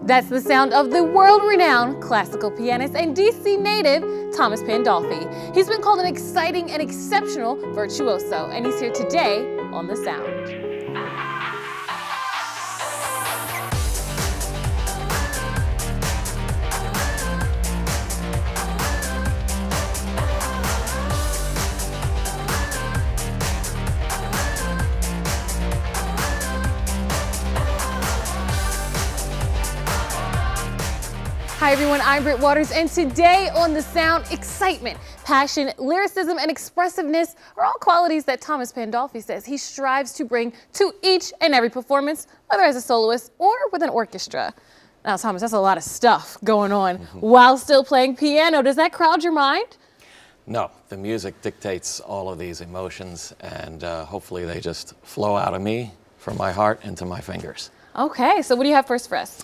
That's the sound of the world-renowned classical pianist and DC native, Thomas Pandolfi. He's been called an exciting and exceptional virtuoso, and he's here today on The Sound. Hi everyone, I'm Britt Waters, and today on The Sound, excitement, passion, lyricism, and expressiveness are all qualities that Thomas Pandolfi says he strives to bring to each and every performance, whether as a soloist or with an orchestra. Now Thomas, that's a lot of stuff going on while still playing piano. Does that crowd your mind? No, the music dictates all of these emotions, and hopefully they just flow out of me from my heart into my fingers. Okay, so what do you have first for us?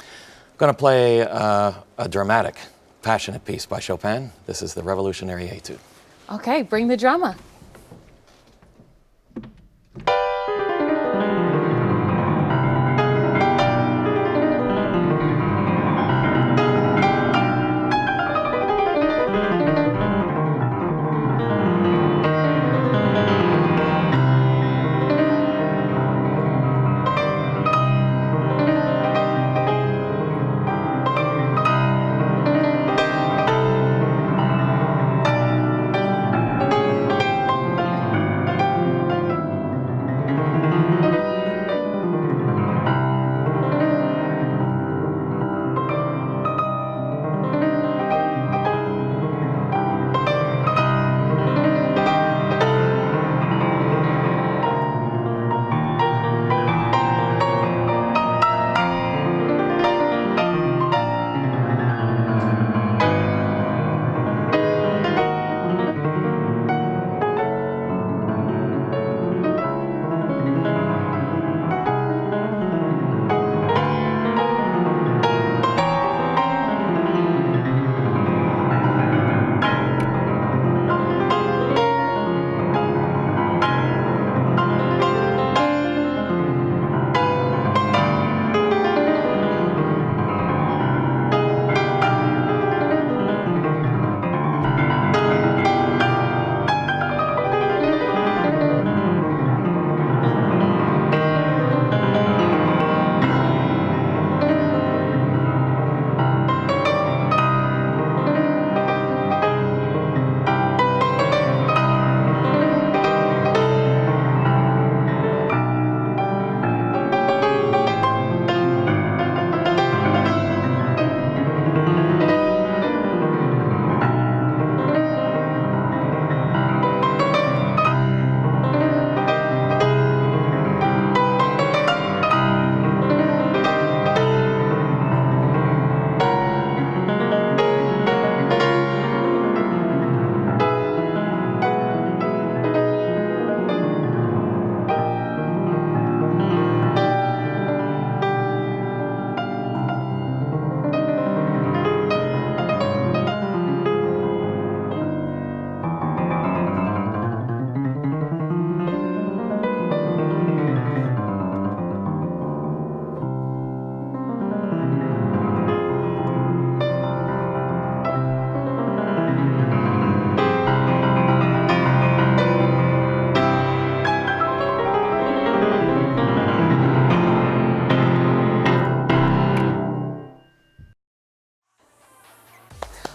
I'm going to play a dramatic, passionate piece by Chopin. This is the Revolutionary Etude. Okay, bring the drama.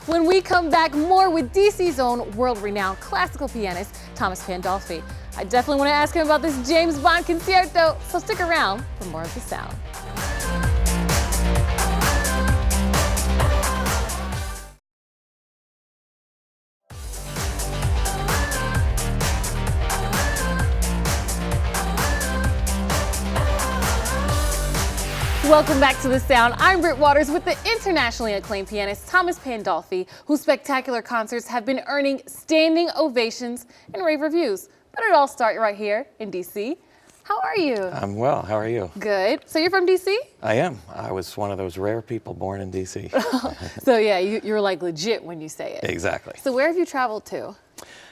When we come back, more with DC's own world-renowned classical pianist, Thomas Pandolfi. I definitely want to ask him about this James Bond concerto, so stick around for more of The Sound. Welcome back to The Sound. I'm Britt Waters with the internationally acclaimed pianist Thomas Pandolfi, whose spectacular concerts have been earning standing ovations and rave reviews. But it all started right here in DC. How are you? I'm well. How are you? Good. So you're from DC? I am. I was one of those rare people born in DC. So yeah, you're like legit when you say it. Exactly. So where have you traveled to?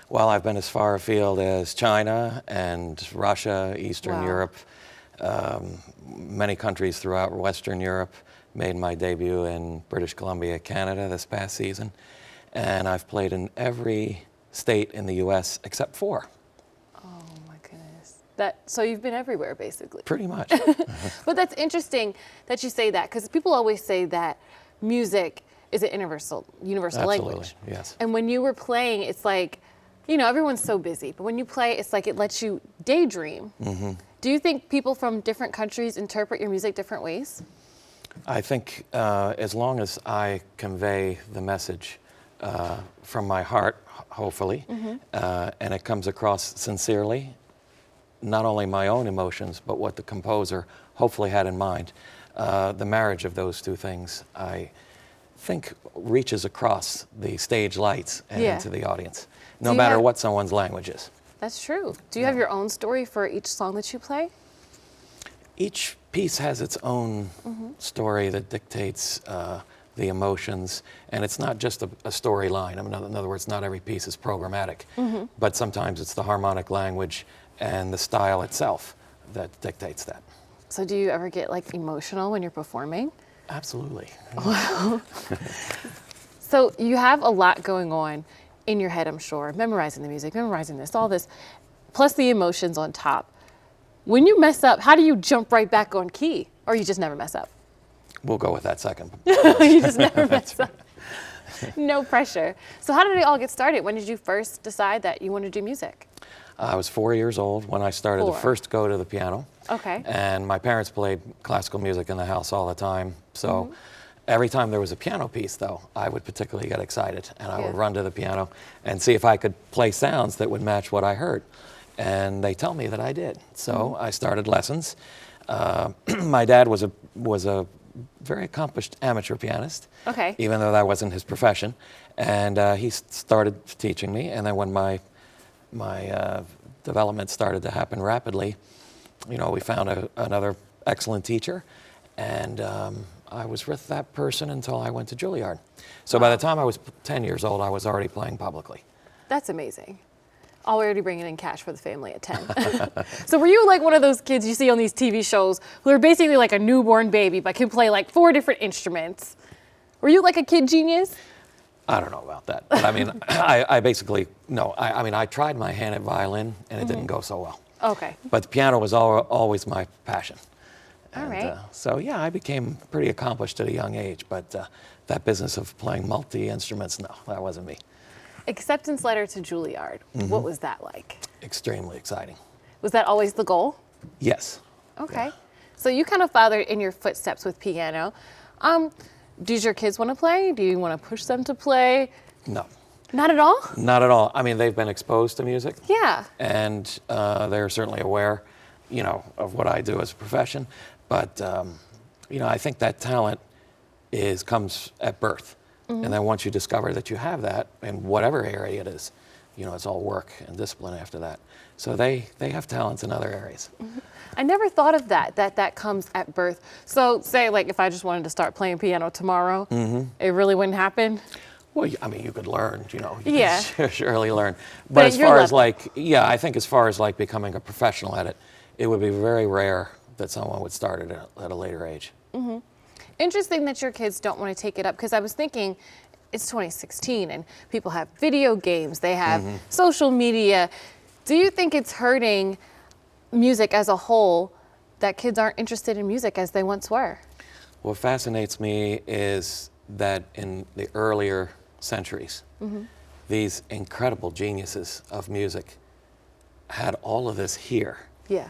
Well, I've been as far afield as China and Russia, Eastern Europe, many countries throughout Western Europe, made my debut in British Columbia, Canada this past season. And I've played in every state in the US except 4. Oh my goodness. So you've been everywhere basically. Pretty much. But that's interesting that you say that, because people always say that music is an universal Absolutely, language. yes. And when you were playing, it's like, you know, everyone's so busy, but when you play, it's like it lets you daydream. Mm-hmm. Do you think people from different countries interpret your music different ways? I think as long as I convey the message from my heart, hopefully, and it comes across sincerely, not only my own emotions, but what the composer hopefully had in mind, the marriage of those two things, I think reaches across the stage lights and into the audience, no matter what someone's language is. That's true. Do you have your own story for each song that you play? Each piece has its own story that dictates the emotions, and it's not just a storyline. I mean, in other words, not every piece is programmatic, but sometimes it's the harmonic language and the style itself that dictates that. So do you ever get like emotional when you're performing? Absolutely. Wow. So you have a lot going on in your head, I'm sure, memorizing the music, memorizing this, all this, plus the emotions on top. When you mess up, how do you jump right back on key? Or you just never mess up? We'll go with that second. You just never mess up. No pressure. So how did it all get started? When did you first decide that you wanted to do music? I was 4 years old when I started to first go to the piano. Okay. And my parents played classical music in the house all the time. So every time there was a piano piece, though, I would particularly get excited. And I would run to the piano and see if I could play sounds that would match what I heard. And they tell me that I did. So I started lessons. My dad was a very accomplished amateur pianist, even though that wasn't his profession. And he started teaching me. And then when my development started to happen rapidly, you know, we found another excellent teacher. And I was with that person until I went to Juilliard. So by the time I was 10 years old, I was already playing publicly. That's amazing. Already bringing in cash for the family at 10. So were you like one of those kids you see on these TV shows who are basically like a newborn baby but can play like 4 different instruments? Were you like a kid genius? I don't know about that. But I mean, I basically, no. I mean, I tried my hand at violin and it didn't go so well. Okay. But the piano was always my passion. All right. So yeah, I became pretty accomplished at a young age, but that business of playing multi-instruments, no, that wasn't me. Acceptance letter to Juilliard. What was that like? Extremely exciting. Was that always the goal? Yes. Okay. Yeah. So you kind of followed in your footsteps with piano. Do your kids want to play? Do you want to push them to play? No. Not at all? Not at all. I mean, they've been exposed to music. Yeah. And they're certainly aware, you know, of what I do as a profession. But, you know, I think that talent comes at birth. And then once you discover that you have that, in whatever area it is, you know, it's all work and discipline after that. So they have talents in other areas. I never thought of that comes at birth. So say like if I just wanted to start playing piano tomorrow, it really wouldn't happen? Well, I mean, you could learn, you know, you Yeah. could surely learn. But as far as like, yeah, I think as far as like becoming a professional at it, it would be very rare that someone would start it at a later age. Interesting that your kids don't want to take it up, because I was thinking it's 2016 and people have video games, they have social media. Do you think it's hurting music as a whole that kids aren't interested in music as they once were? What fascinates me is that in the earlier centuries, these incredible geniuses of music had all of this here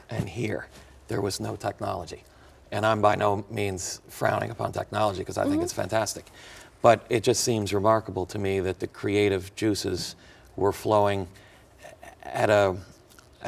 and here. There was no technology. And I'm by no means frowning upon technology, because I think it's fantastic. But it just seems remarkable to me that the creative juices were flowing at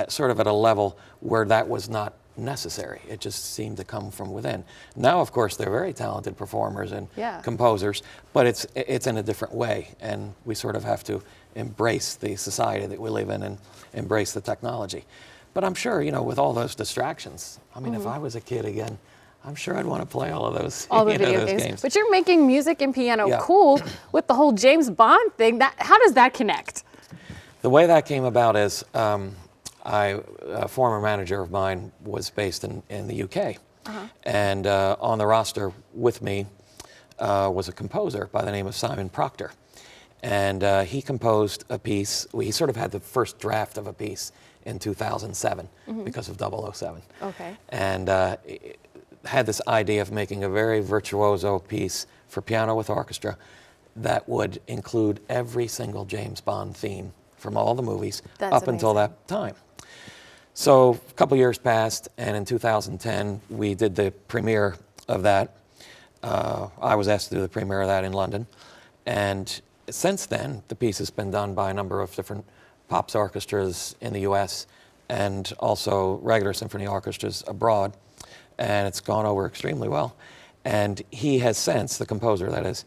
sort of at a level where that was not necessary. It just seemed to come from within. Now, of course, they're very talented performers and composers, but it's in a different way. And we sort of have to embrace the society that we live in and embrace the technology. But I'm sure, you know, with all those distractions, I mean, if I was a kid again, I'm sure I'd want to play all of those, all the video games. But you're making music and piano cool with the whole James Bond thing. How does that connect? The way that came about is a former manager of mine was based in the UK. And on the roster with me was a composer by the name of Simon Proctor. And he composed a piece. He sort of had the first draft of a piece in 2007 because of 007. Okay. And had this idea of making a very virtuoso piece for piano with orchestra that would include every single James Bond theme from all the movies up until that time. So a couple years passed, and in 2010, we did the premiere of that. I was asked to do the premiere of that in London. And since then, the piece has been done by a number of different pops orchestras in the US and also regular symphony orchestras abroad. And it's gone over extremely well. And he has since, the composer that is,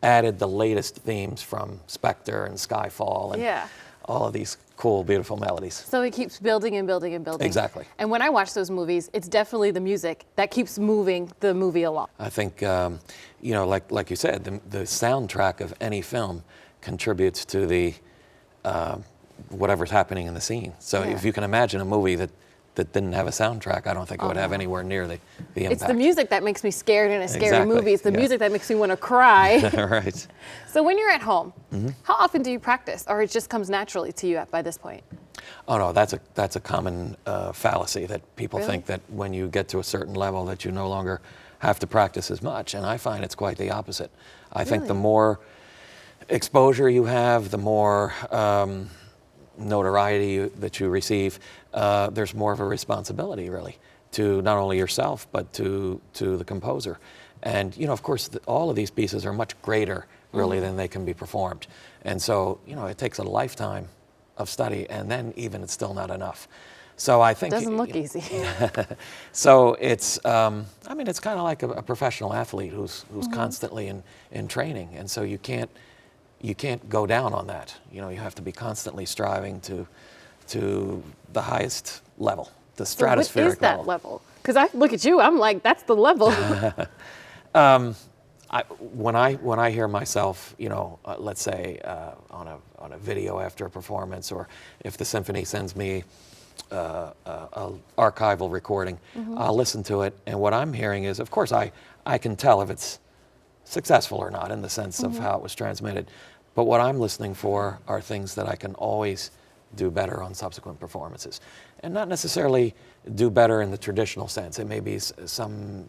added the latest themes from Spectre and Skyfall and all of these cool, beautiful melodies. So it keeps building and building and building. Exactly. And when I watch those movies, it's definitely the music that keeps moving the movie along. I think, you know, like you said, the soundtrack of any film contributes to the whatever's happening in the scene. So if you can imagine a movie that didn't have a soundtrack, I don't think it would have anywhere near the impact. It's the music that makes me scared in a scary movie. It's the music that makes me want to cry. Right. So when you're at home, how often do you practice, or it just comes naturally to you by this point? Oh no, that's a common fallacy that people think that when you get to a certain level that you no longer have to practice as much, and I find it's quite the opposite. I think the more exposure you have, the more notoriety that you receive, there's more of a responsibility, really, to not only yourself, but to the composer. And, you know, of course, all of these pieces are much greater, really, than they can be performed. And so, you know, it takes a lifetime of study, and then even it's still not enough. So I think... Doesn't look easy. So it's, I mean, it's kind of like a professional athlete who's constantly in training. And so you can't go down on that. You know, you have to be constantly striving to the highest level, the stratospheric level. So what is that level? Because I look at you, I'm like, that's the level. When I hear myself, you know, let's say on a video after a performance, or if the symphony sends me a archival recording, I'll listen to it, and what I'm hearing is, of course, I can tell if it's successful or not in the sense of how it was transmitted. But what I'm listening for are things that I can always do better on subsequent performances. And not necessarily do better in the traditional sense. It may be some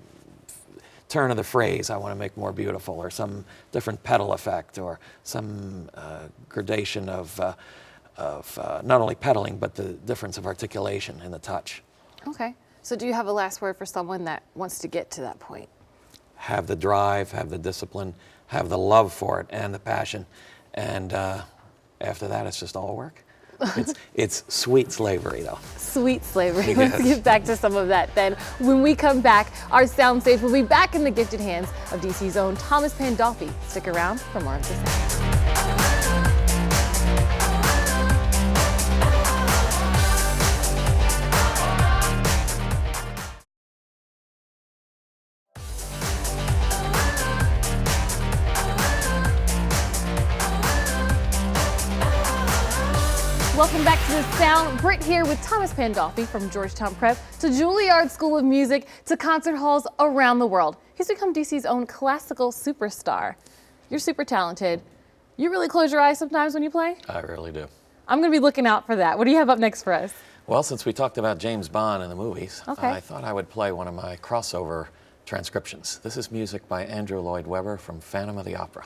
turn of the phrase I want to make more beautiful, or some different pedal effect, or some gradation of not only pedaling, but the difference of articulation in the touch. Okay. So do you have a last word for someone that wants to get to that point? Have the drive, have the discipline, have the love for it, and the passion. And after that, it's just all work. It's sweet slavery, though. Sweet slavery. Yes. Let's get back to some of that then. When we come back, our soundstage will be back in the gifted hands of DC's own Thomas Pandolfi. Stick around for more of this. Welcome back to The Sound. Britt here with Thomas Pandolfi from Georgetown Prep to Juilliard School of Music to concert halls around the world. He's become DC's own classical superstar. You're super talented. You really close your eyes sometimes when you play? I really do. I'm going to be looking out for that. What do you have up next for us? Well, since we talked about James Bond in the movies, Okay. I thought I would play one of my crossover transcriptions. This is music by Andrew Lloyd Webber from Phantom of the Opera.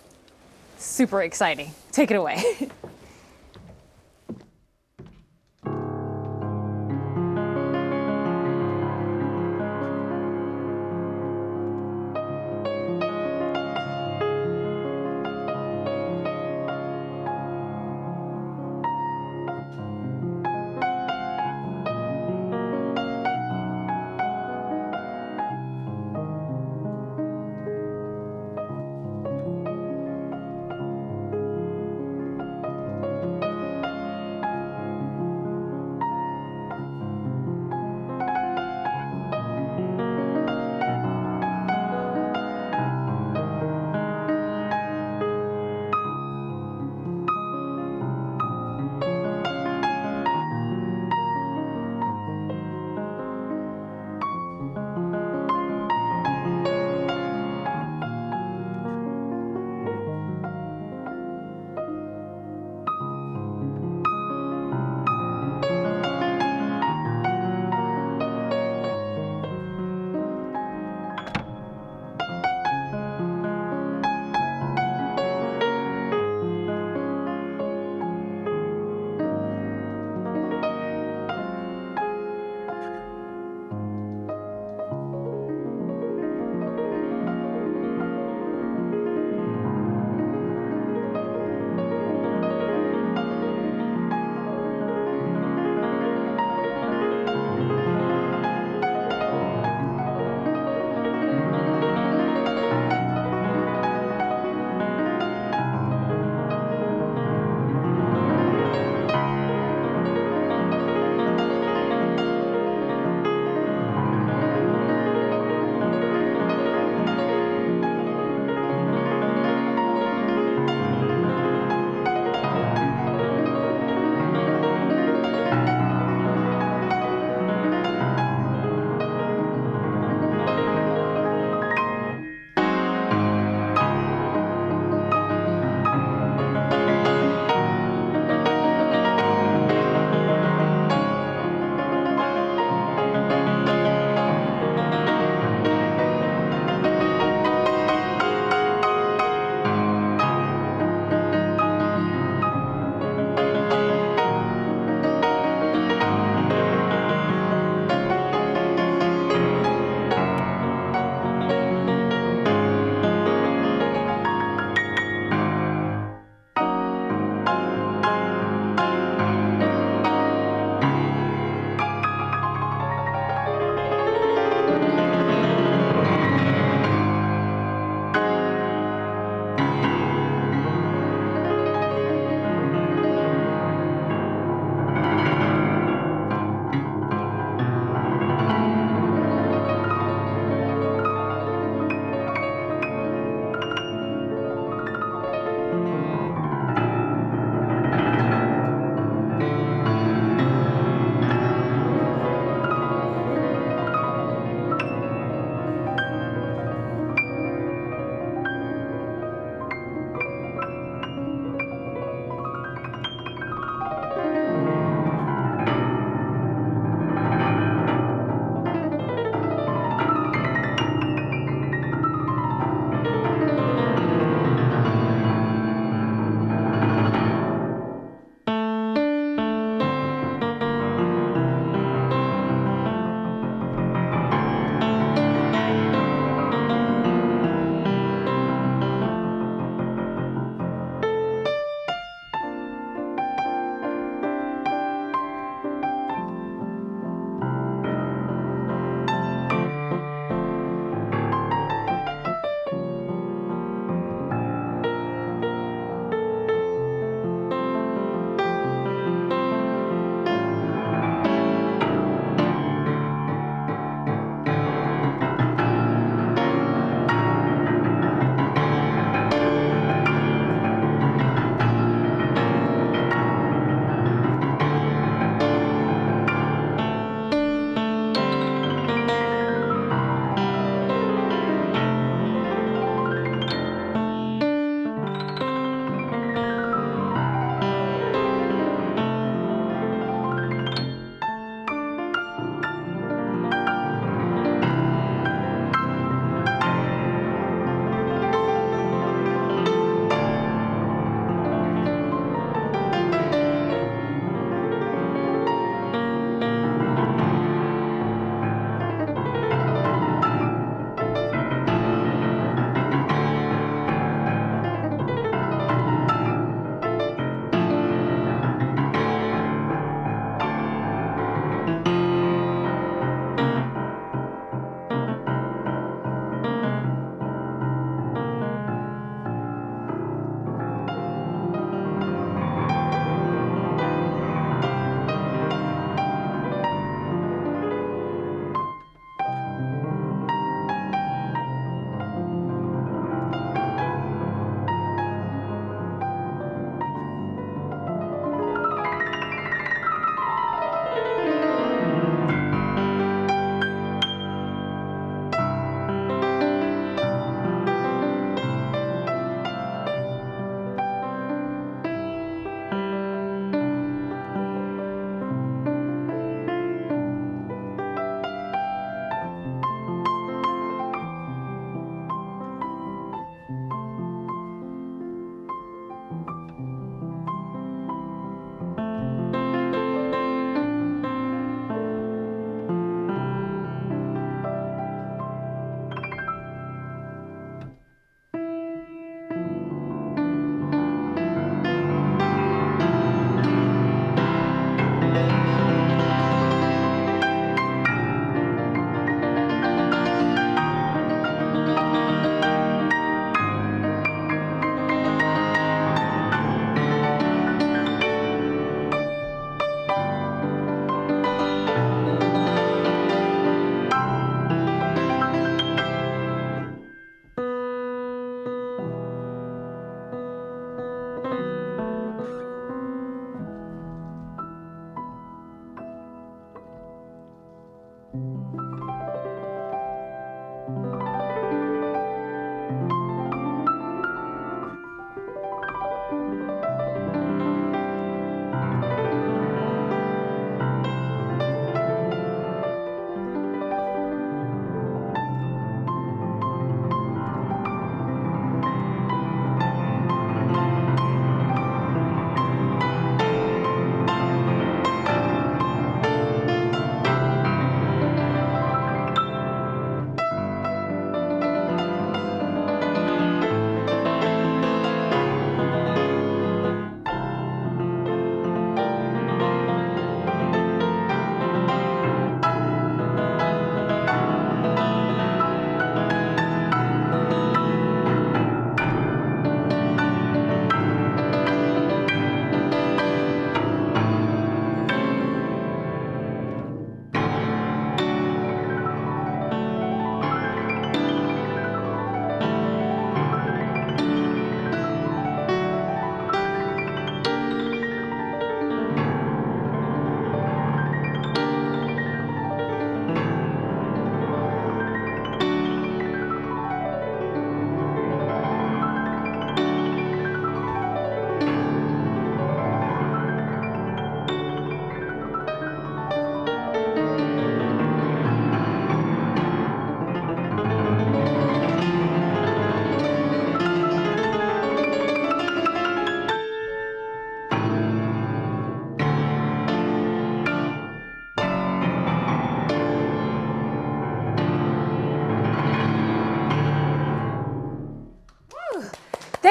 Super exciting. Take it away.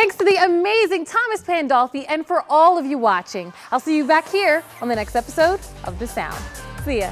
Thanks to the amazing Thomas Pandolfi and for all of you watching. I'll see you back here on the next episode of The Sound. See ya.